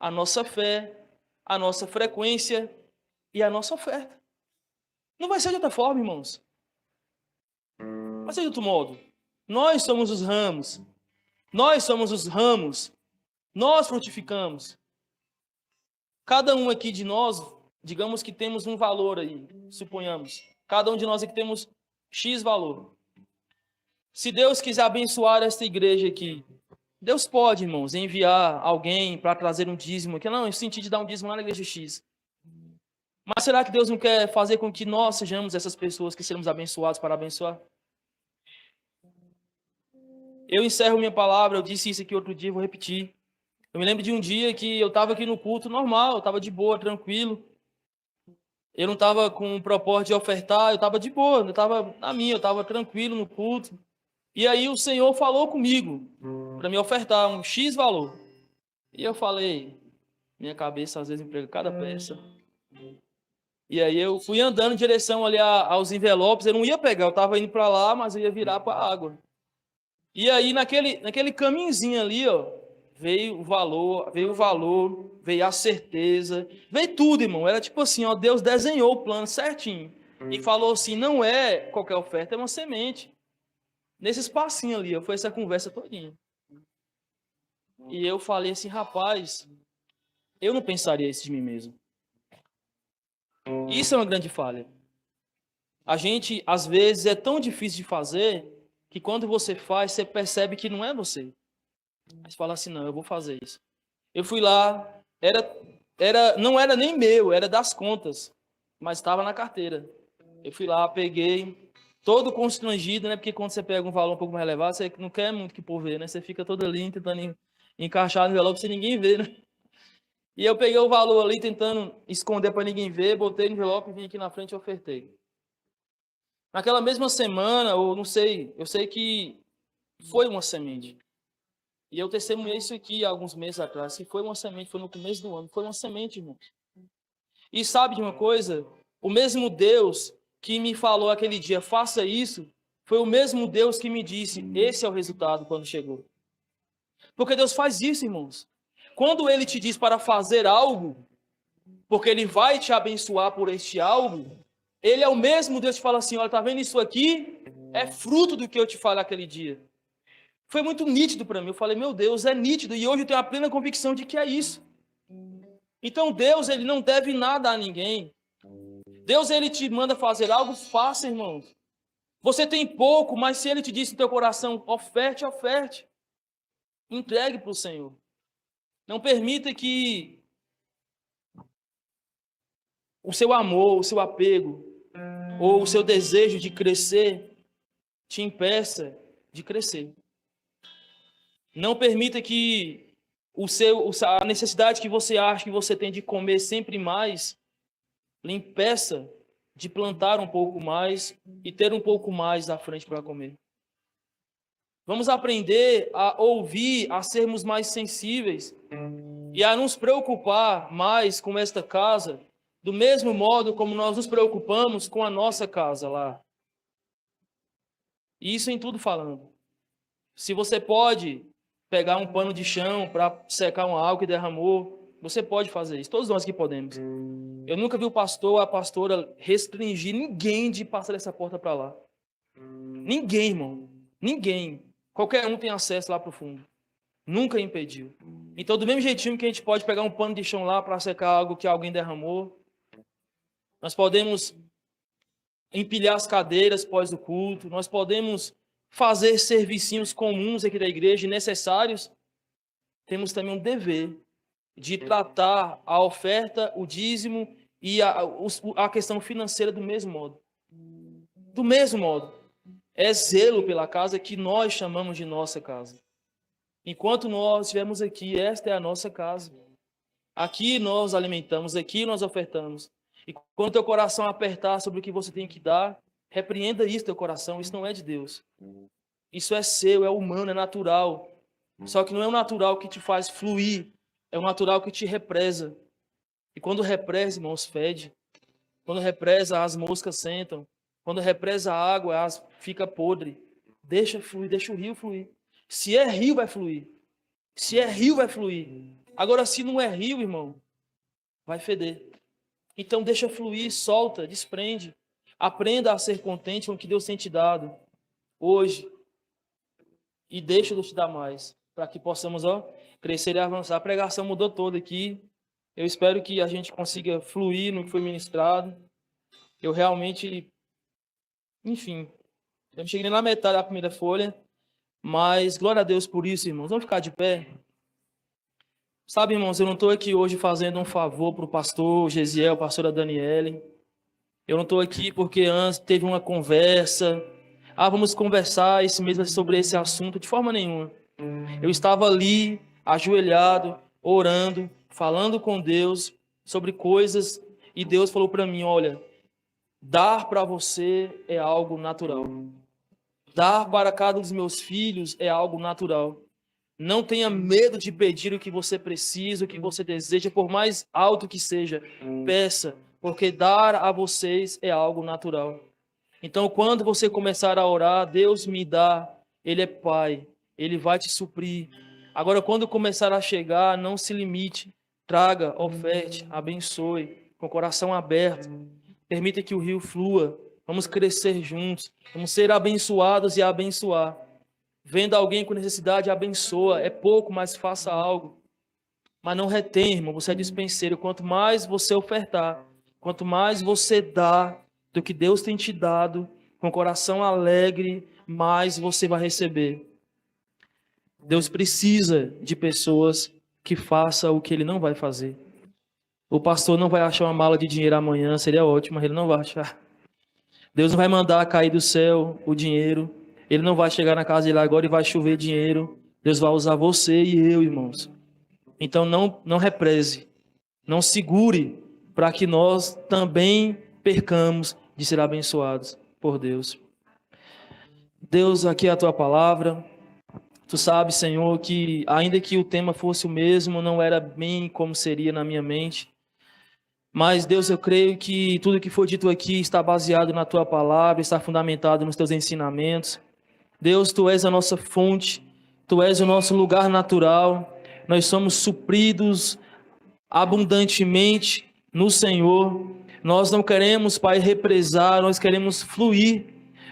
a nossa fé, a nossa frequência e a nossa oferta. Não vai ser de outra forma, irmãos. Vai ser de outro modo. Nós somos os ramos. Nós somos os ramos. Nós frutificamos. Cada um aqui de nós, digamos que temos um valor aí, suponhamos. Cada um de nós aqui temos X valor. Se Deus quiser abençoar esta igreja aqui, Deus pode, irmãos, enviar alguém para trazer um dízimo aqui. Não, eu senti de dar um dízimo lá na igreja X. Mas será que Deus não quer fazer com que nós sejamos essas pessoas que seremos abençoados para abençoar? Eu encerro minha palavra, eu disse isso aqui outro dia, vou repetir. Eu me lembro de um dia que eu estava aqui no culto normal, eu estava de boa, tranquilo. Eu não estava com o propósito de ofertar, eu estava de boa, eu estava na minha, eu estava tranquilo no culto. E aí o Senhor falou comigo para me ofertar um X valor. E eu falei, minha cabeça às vezes emprega cada peça. E aí eu fui andando em direção ali aos envelopes, eu não ia pegar, eu estava indo para lá, mas eu ia virar para a água. E aí naquele caminhozinho ali, ó, veio o valor, veio a certeza, veio tudo, irmão. Era tipo assim, ó, Deus desenhou o plano certinho. E falou assim, não é qualquer oferta, é uma semente. Nesse espacinho ali, ó, foi essa conversa todinha. E eu falei assim, rapaz, eu não pensaria isso de mim mesmo. Isso é uma grande falha. A gente, às vezes, é tão difícil de fazer que quando você faz, você percebe que não é você. Mas fala assim, não, eu vou fazer isso. Eu fui lá, não era nem meu, era das contas, mas estava na carteira. Eu fui lá, peguei, todo constrangido, né? Porque quando você pega um valor um pouco mais elevado, você não quer muito que o povo vê, né? Você fica todo ali tentando encaixar no envelope sem ninguém ver, né? E eu peguei o valor ali, tentando esconder para ninguém ver, botei no envelope, vim aqui na frente e ofertei. Naquela mesma semana, ou não sei, eu sei que foi uma semente. E eu testemunhei isso aqui há alguns meses atrás, que foi uma semente, foi no começo do ano, foi uma semente, irmão. E sabe de uma coisa? O mesmo Deus que me falou aquele dia, faça isso, foi o mesmo Deus que me disse, esse é o resultado quando chegou. Porque Deus faz isso, irmãos. Quando Ele te diz para fazer algo, porque Ele vai te abençoar por este algo, Ele é o mesmo Deus que fala assim, olha, tá vendo isso aqui? É fruto do que eu te falei aquele dia. Foi muito nítido para mim. Eu falei, meu Deus, é nítido. E hoje eu tenho a plena convicção de que é isso. Então Deus, Ele não deve nada a ninguém. Deus, Ele te manda fazer algo, faça, irmãos. Você tem pouco, mas se Ele te disse no teu coração, oferte, oferte. Entregue para o Senhor. Não permita que o seu amor, o seu apego, ou o seu desejo de crescer, te impeça de crescer. Não permita que a necessidade que você acha que você tem de comer sempre mais, lhe impeça de plantar um pouco mais e ter um pouco mais à frente para comer. Vamos aprender a ouvir, a sermos mais sensíveis e a nos preocupar mais com esta casa, do mesmo modo como nós nos preocupamos com a nossa casa lá. E isso em tudo falando. Se você pode pegar um pano de chão para secar um álcool que derramou, você pode fazer isso. Todos nós que podemos. Eu nunca vi o pastor ou a pastora restringir ninguém de passar dessa porta para lá. Ninguém, irmão. Ninguém. Qualquer um tem acesso lá para o fundo. Nunca impediu. Então, do mesmo jeitinho que a gente pode pegar um pano de chão lá para secar algo que alguém derramou, Nós podemos empilhar as cadeiras após o culto, nós podemos fazer servicinhos comuns aqui da igreja, necessários. Temos também um dever de tratar a oferta, o dízimo e a questão financeira do mesmo modo. Do mesmo modo. É zelo pela casa que nós chamamos de nossa casa. Enquanto nós estivermos aqui, esta é a nossa casa. Aqui nós alimentamos, aqui nós ofertamos. E quando teu coração apertar sobre o que você tem que dar, repreenda isso teu coração, isso não é de Deus. Isso é seu, é humano, é natural. Só que não é o natural que te faz fluir, é o natural que te represa. E quando represa, irmãos, fede. Quando represa, as moscas sentam. Quando represa a água, fica podre. Deixa fluir, deixa o rio fluir. Se é rio, vai fluir. Se é rio, vai fluir. Agora, se não é rio, irmão, vai feder. Então, deixa fluir, solta, desprende. Aprenda a ser contente com o que Deus tem te dado hoje. E deixa Deus te dar mais. Para que possamos crescer e avançar. A pregação mudou toda aqui. Eu espero que a gente consiga fluir no que foi ministrado. Eu realmente, enfim, eu cheguei na metade da primeira folha, mas glória a Deus por isso, irmãos. Vamos ficar de pé. Sabe, irmãos, eu não estou aqui hoje fazendo um favor para o pastor Gesiel, pastora Daniele. Eu não estou aqui porque antes teve uma conversa. Vamos conversar esse mês sobre esse assunto. De forma nenhuma. Eu estava ali, ajoelhado, orando, falando com Deus sobre coisas, e Deus falou para mim, olha, dar para você é algo natural. Dar para cada um dos meus filhos é algo natural. Não tenha medo de pedir o que você precisa, o que você deseja, por mais alto que seja. Peça, porque dar a vocês é algo natural. Então, quando você começar a orar, Deus me dá, Ele é Pai, Ele vai te suprir. Agora, quando começar a chegar, não se limite. Traga, oferte, abençoe, com o coração aberto. Permita que o rio flua. Vamos crescer juntos. Vamos ser abençoados e abençoar. Vendo alguém com necessidade, abençoa. É pouco, mas faça algo. Mas não retém, irmão. Você é dispenseiro. Quanto mais você ofertar, quanto mais você dá do que Deus tem te dado, com o coração alegre, mais você vai receber. Deus precisa de pessoas que façam o que Ele não vai fazer. O pastor não vai achar uma mala de dinheiro amanhã, seria ótimo, mas ele não vai achar. Deus não vai mandar cair do céu o dinheiro. Ele não vai chegar na casa dele agora e vai chover dinheiro. Deus vai usar você e eu, irmãos. Então não represe, não segure para que nós também percamos de ser abençoados por Deus. Deus, aqui é a tua palavra. Tu sabes, Senhor, que ainda que o tema fosse o mesmo, não era bem como seria na minha mente. Mas, Deus, eu creio que tudo que foi dito aqui está baseado na tua palavra, está fundamentado nos teus ensinamentos. Deus, tu és a nossa fonte, tu és o nosso lugar natural. Nós somos supridos abundantemente no Senhor. Nós não queremos, Pai, represar, nós queremos fluir.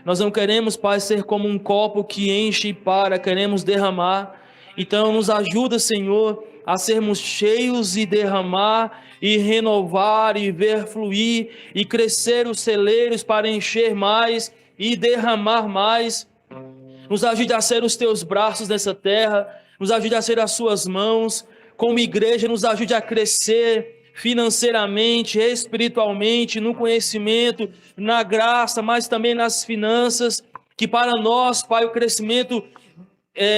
Nós não queremos, Pai, ser como um copo que enche e para, queremos derramar. Então, nos ajuda, Senhor, a sermos cheios e derramar, e renovar, e ver fluir, e crescer os celeiros para encher mais e derramar mais. Nos ajude a ser os teus braços nessa terra, nos ajude a ser as suas mãos. Como igreja, nos ajude a crescer financeiramente, espiritualmente, no conhecimento, na graça, mas também nas finanças, que para nós, Pai, o crescimento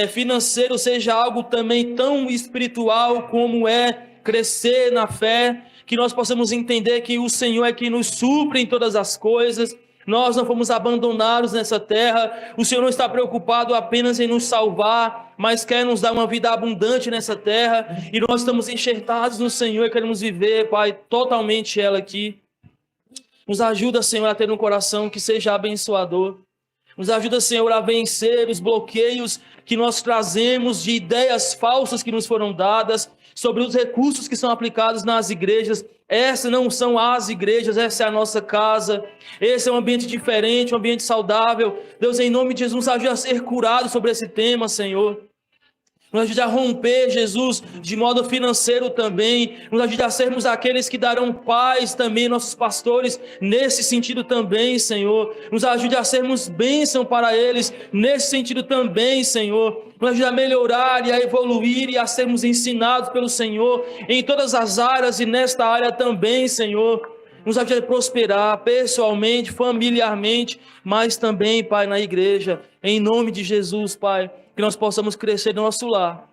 financeiro seja algo também tão espiritual como é crescer na fé, que nós possamos entender que o Senhor é quem nos supre em todas as coisas. Nós não fomos abandonados nessa terra. O Senhor não está preocupado apenas em nos salvar, mas quer nos dar uma vida abundante nessa terra. E nós estamos enxertados no Senhor e queremos viver, Pai, totalmente ela aqui. Nos ajuda, Senhor, a ter um coração que seja abençoador. Nos ajuda, Senhor, a vencer os bloqueios que nós trazemos de ideias falsas que nos foram dadas sobre os recursos que são aplicados nas igrejas. Essas não são as igrejas, essa é a nossa casa. Esse é um ambiente diferente, um ambiente saudável. Deus, em nome de Jesus, nos ajude a ser curado sobre esse tema, Senhor. Nos ajude a romper, Jesus, de modo financeiro também. Nos ajude a sermos aqueles que darão paz também, nossos pastores, nesse sentido também, Senhor. Nos ajude a sermos bênção para eles, nesse sentido também, Senhor. Nos ajude a melhorar e a evoluir e a sermos ensinados pelo Senhor em todas as áreas e nesta área também, Senhor. Nos ajude a prosperar pessoalmente, familiarmente, mas também, Pai, na igreja. Em nome de Jesus, Pai, que nós possamos crescer no nosso lar,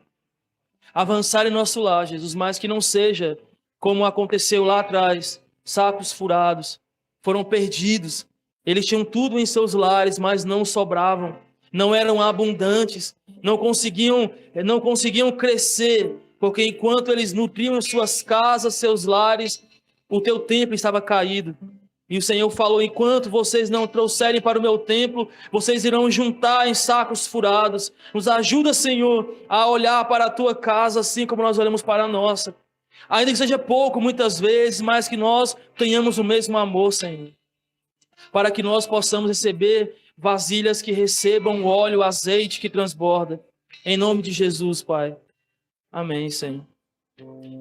avançar em nosso lar, Jesus, mas que não seja como aconteceu lá atrás, sacos furados, foram perdidos, eles tinham tudo em seus lares, mas não sobravam, não eram abundantes, não conseguiam crescer, porque enquanto eles nutriam suas casas, seus lares, o teu templo estava caído. E o Senhor falou: enquanto vocês não trouxerem para o meu templo, vocês irão juntar em sacos furados. Nos ajuda, Senhor, a olhar para a tua casa assim como nós olhamos para a nossa. Ainda que seja pouco, muitas vezes, mas que nós tenhamos o mesmo amor, Senhor. Para que nós possamos receber vasilhas que recebam o óleo, o azeite que transborda. Em nome de Jesus, Pai. Amém, Senhor.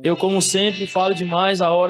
Eu, como sempre, falo demais a hora.